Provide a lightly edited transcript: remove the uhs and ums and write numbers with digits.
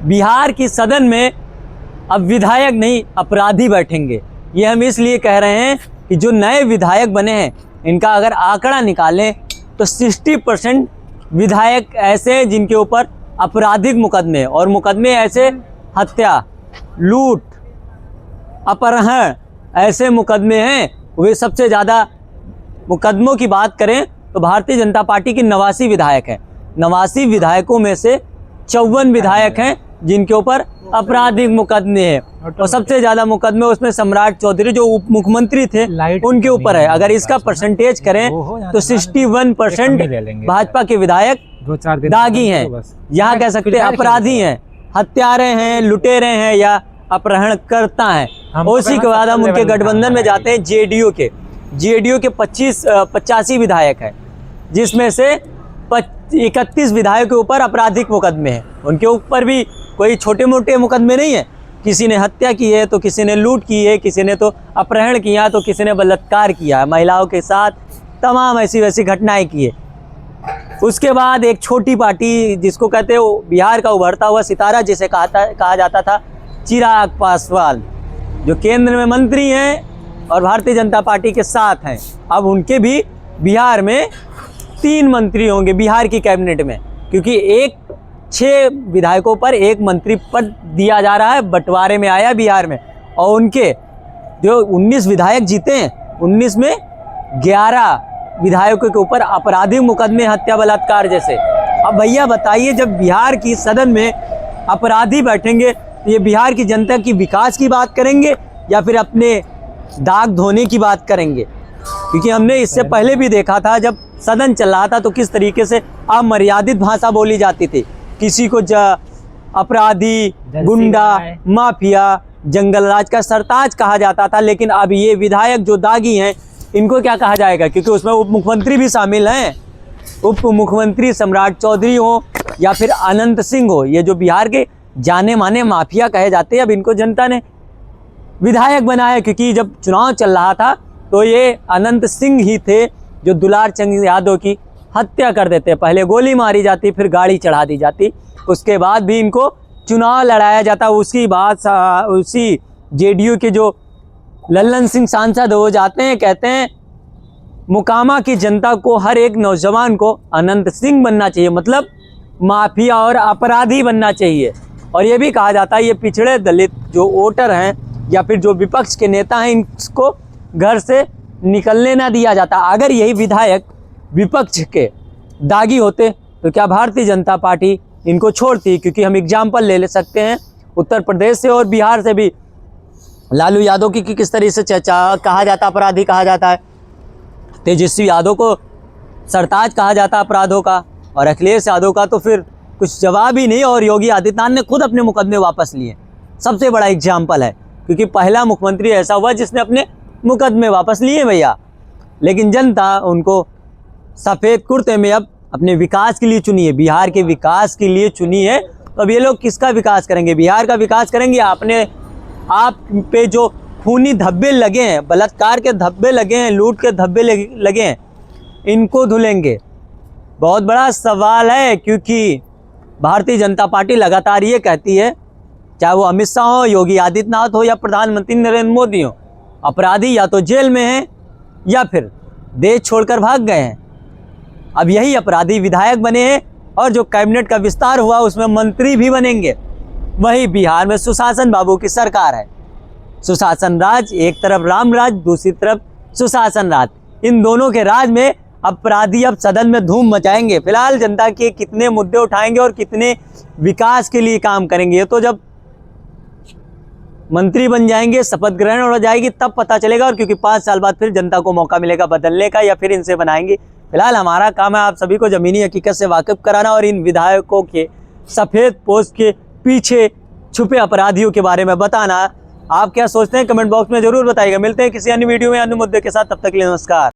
बिहार की सदन में अब विधायक नहीं अपराधी बैठेंगे। ये हम इसलिए कह रहे हैं कि जो नए विधायक बने हैं इनका अगर आंकड़ा निकालें तो 60% विधायक ऐसे हैं जिनके ऊपर आपराधिक मुकदमे, और मुकदमे ऐसे हत्या, लूट, अपहरण ऐसे मुकदमे हैं। वे सबसे ज़्यादा मुकदमों की बात करें तो भारतीय जनता पार्टी की 89 विधायक हैं। 89 विधायकों में से 54 विधायक हैं जिनके ऊपर आपराधिक मुकदमे हैं, और सबसे ज़्यादा मुकदमे उसमें सम्राट चौधरी जो उप मुख्यमंत्री थे उनके ऊपर है। अगर इसका परसेंटेज करें तो 61% भाजपा के विधायक दागी हैं, यहाँ कह सकते हैं अपराधी हैं, हत्यारे हैं, लुटेरे हैं या अपहरणकर्ता हैं। उसी के बाद हम उनके गठबंधन में जाते हैं जेडीयू के 85 विधायक हैं, जिसमें से 31 विधायकों के ऊपर आपराधिक मुकदमे हैं। उनके ऊपर भी कोई छोटे मोटे मुकदमे नहीं है, किसी ने हत्या की है तो किसी ने लूट की है, किसी ने तो अपहरण किया तो किसी ने बलात्कार किया है, महिलाओं के साथ तमाम ऐसी वैसी घटनाएं की है। उसके बाद एक छोटी पार्टी जिसको कहते हैं बिहार का उभरता हुआ सितारा जिसे कहा जाता था, चिराग पासवान, जो केंद्र में मंत्री हैं और भारतीय जनता पार्टी के साथ हैं। अब उनके भी बिहार में 3 मंत्री होंगे बिहार की कैबिनेट में, क्योंकि 6 विधायकों पर 1 मंत्री पद दिया जा रहा है, बंटवारे में आया बिहार में। और उनके जो 19 विधायक जीते हैं, 19 में 11 विधायकों के ऊपर आपराधिक मुकदमे, हत्या, बलात्कार जैसे। अब भैया बताइए, जब बिहार की सदन में अपराधी बैठेंगे तो ये बिहार की जनता की विकास की बात करेंगे या फिर अपने दाग धोने की बात करेंगे? क्योंकि हमने इससे पहले भी देखा था जब सदन चल रहा था तो किस तरीके से अमर्यादित भाषा बोली जाती थी, किसी को अपराधी, गुंडा, माफिया, जंगलराज का सरताज कहा जाता था। लेकिन अब ये विधायक जो दागी हैं इनको क्या कहा जाएगा? क्योंकि उसमें उप मुख्यमंत्री भी शामिल हैं। उप मुख्यमंत्री सम्राट चौधरी हो या फिर अनंत सिंह हो, ये जो बिहार के जाने माने माफिया कहे जाते हैं, अब इनको जनता ने विधायक बनाया। क्योंकि जब चुनाव चल रहा था तो ये अनंत सिंह ही थे जो दुलार चंद यादव की हत्या कर देते। पहले गोली मारी जाती, फिर गाड़ी चढ़ा दी जाती, उसके बाद भी इनको चुनाव लड़ाया जाता। उसकी बात उसी जेडीयू के जो लल्लन सिंह सांसद हो जाते हैं, कहते हैं मोकामा की जनता को, हर एक नौजवान को अनंत सिंह बनना चाहिए, मतलब माफिया और अपराधी बनना चाहिए। और ये भी कहा जाता है ये पिछड़े दलित जो वोटर हैं या फिर जो विपक्ष के नेता हैं, इनको घर से निकलने ना दिया जाता। अगर यही विधायक विपक्ष के दागी होते तो क्या भारतीय जनता पार्टी इनको छोड़ती? क्योंकि हम एग्जाम्पल ले सकते हैं उत्तर प्रदेश से और बिहार से भी। लालू यादव की किस तरह से कहा जाता, अपराधी कहा जाता है, तेजस्वी यादव को सरताज कहा जाता अपराधों का, और अखिलेश यादव का तो फिर कुछ जवाब ही नहीं। और योगी आदित्यनाथ ने खुद अपने मुकदमे वापस लिए, सबसे बड़ा एग्जाम्पल है, क्योंकि पहला मुख्यमंत्री ऐसा हुआ जिसने अपने मुकदमे वापस लिए भैया। लेकिन जनता उनको सफ़ेद कुर्ते में अब अपने विकास के लिए चुनी है, बिहार के विकास के लिए चुनी है। तो अब ये लोग किसका विकास करेंगे? बिहार का विकास करेंगे? अपने आप पे जो खूनी धब्बे लगे हैं, बलात्कार के धब्बे लगे हैं, लूट के धब्बे लगे हैं, इनको धुलेंगे? बहुत बड़ा सवाल है। क्योंकि भारतीय जनता पार्टी लगातार ये कहती है, चाहे वो अमित शाह हो, योगी आदित्यनाथ हो या प्रधानमंत्री नरेंद्र मोदी हो, अपराधी या तो जेल में हैं या फिर देश छोड़कर भाग गए हैं। अब यही अपराधी विधायक बने हैं और जो कैबिनेट का विस्तार हुआ उसमें मंत्री भी बनेंगे। वही बिहार में सुशासन बाबू की सरकार है। सुशासन राज, एक तरफ राम राज, दूसरी तरफ सुशासन राज। इन दोनों के राज में अपराधी अब सदन में धूम मचाएंगे। फिलहाल जनता के कितने मुद्दे उठाएंगे और कितने विकास के लिए काम करेंगे, ये तो जब मंत्री बन जाएंगे, शपथ ग्रहण हो जाएगी, तब पता चलेगा। और क्योंकि 5 साल बाद फिर जनता को मौका मिलेगा बदलने का या फिर इनसे बनाएंगे। फिलहाल हमारा काम है आप सभी को ज़मीनी हकीकत से वाकिफ कराना और इन विधायकों के सफ़ेद पोस्ट के पीछे छुपे अपराधियों के बारे में बताना। आप क्या सोचते हैं कमेंट बॉक्स में ज़रूर बताइएगा। मिलते हैं किसी अन्य वीडियो में अन्य मुद्दे के साथ, तब तक के लिए नमस्कार।